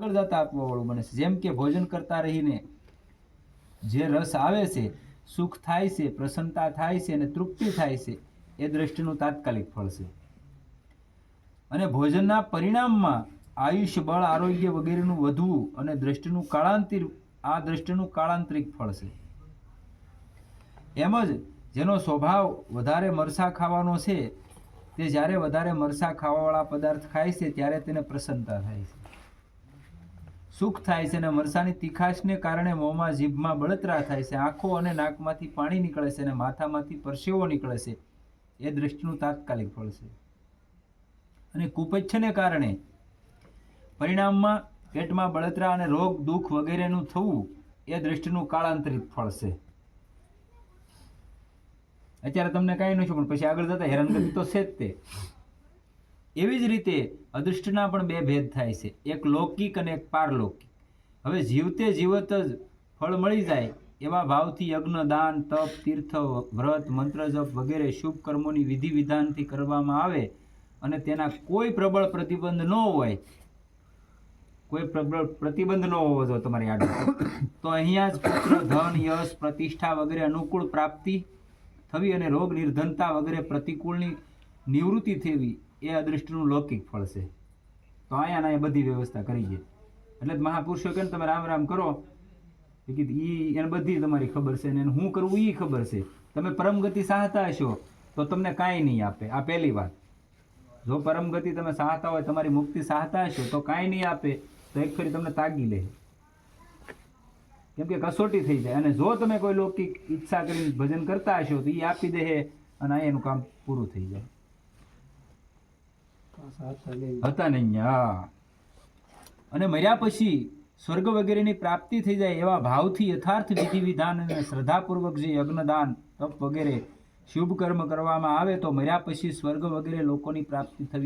આગળ જતા આપવાવાળું બને છે। જેમ કે ભોજન કરતા રહીને જે રસ આવે છે, સુખ થાય છે, પ્રસન્નતા થાય છે અને તૃપ્તિ થાય છે, એ દ્રષ્ટિનું તાત્કાલિક ફળ છે। અને ભોજનના પરિણામમાં આયુષ્ય, બળ, આરોગ્ય વગેરેનું વધવું અને દ્રષ્ટિનું કાળાંતરિક ફળ છે। એમ જ જેનો સ્વભાવ વધારે મરસા ખાવાનો છે, તે જ્યારે વધારે મરસા ખાવાવાળા પદાર્થ ખાય છે ત્યારે તેને પ્રસન્નતા થાય છે, સુખ થાય છે અને મરસાની તીખાશને કારણે મોંમાં, જીભમાં બળતરા થાય છે, આંખો અને નાકમાંથી પાણી નીકળે છે અને માથામાંથી પરસેવો નીકળે છે, એ દ્રષ્ટિનું તાત્કાલિક ફળ છે। અને કુપચ્છને કારણે પરિણામમાં પેટમાં બળતરા અને રોગ, દુઃખ વગેરેનું થવું, એ દ્રષ્ટિનું કાળાંતરિક ફળ છે। અત્યારે તમને કાંઈ નથી પણ પછી આગળ જતા હેરાનગતિ તો છે જ તે। એવી જ રીતે અદૃષ્ટના પણ બે ભેદ થાય છે, એક લૌકિક અને એક પારલૌકિક। હવે જીવતે જીવત જ ફળ મળી જાય એવા ભાવથી યજ્ઞ, દાન, તપ, તીર્થ, વ્રત, મંત્ર જપ વગેરે શુભ કર્મોની વિધિ વિધાનથી કરવામાં આવે અને તેના કોઈ પ્રબળ પ્રતિબંધ ન હોય, કોઈ પ્રબળ પ્રતિબંધ ન હોવો જોઈએ તમારી આગળ, તો અહીંયા જ પુત્ર, ધન, યશ, પ્રતિષ્ઠા વગેરે અનુકૂળ પ્રાપ્તિ થવી અને રોગ, નિર્ધનતા વગેરે પ્રતિકૂળની નિવૃત્તિ થવી, એ અદૃષ્ટનું લૌકિક ફળ છે। તો અહીંયા બધી વ્યવસ્થા કરી છે। એટલે જ મહાપુરુષો કે તમે રામ રામ કરો, એને બધી તમારી ખબર છે, અને હું કરવું એ ખબર છે। તમે પરમગતિ ચાહતા હશો તો તમને કાંઈ નહીં આપે, આ પહેલી વાત। જો પરમગતિ તમે ચાહતા હોય, તમારી મુક્તિ ચાહતા હશો તો કાંઈ નહીં આપે, તો એક ફરી તમને તાગી લે, કેમ કે કસોટી થઈ જાય। અને જો તમે કોઈ લૌકિક ઈચ્છા કરીને ભજન કરતા હશો તો એ આપી દે અને એનું કામ પૂરું થઈ જાય। હતા નહીં, હા। અને મર્યા પછી સ્વર્ગ વગેરેની પ્રાપ્તિ થઈ જાય એવા ભાવથી યથાર્થ વિધિ વિધાન અને શ્રદ્ધાપૂર્વક જે યજ્ઞદાન, તપ વગેરે શુભ કર્મ કરવામાં આવે તો મર્યા પછી સ્વર્ગ વગેરે લોકોની પ્રાપ્તિ થવી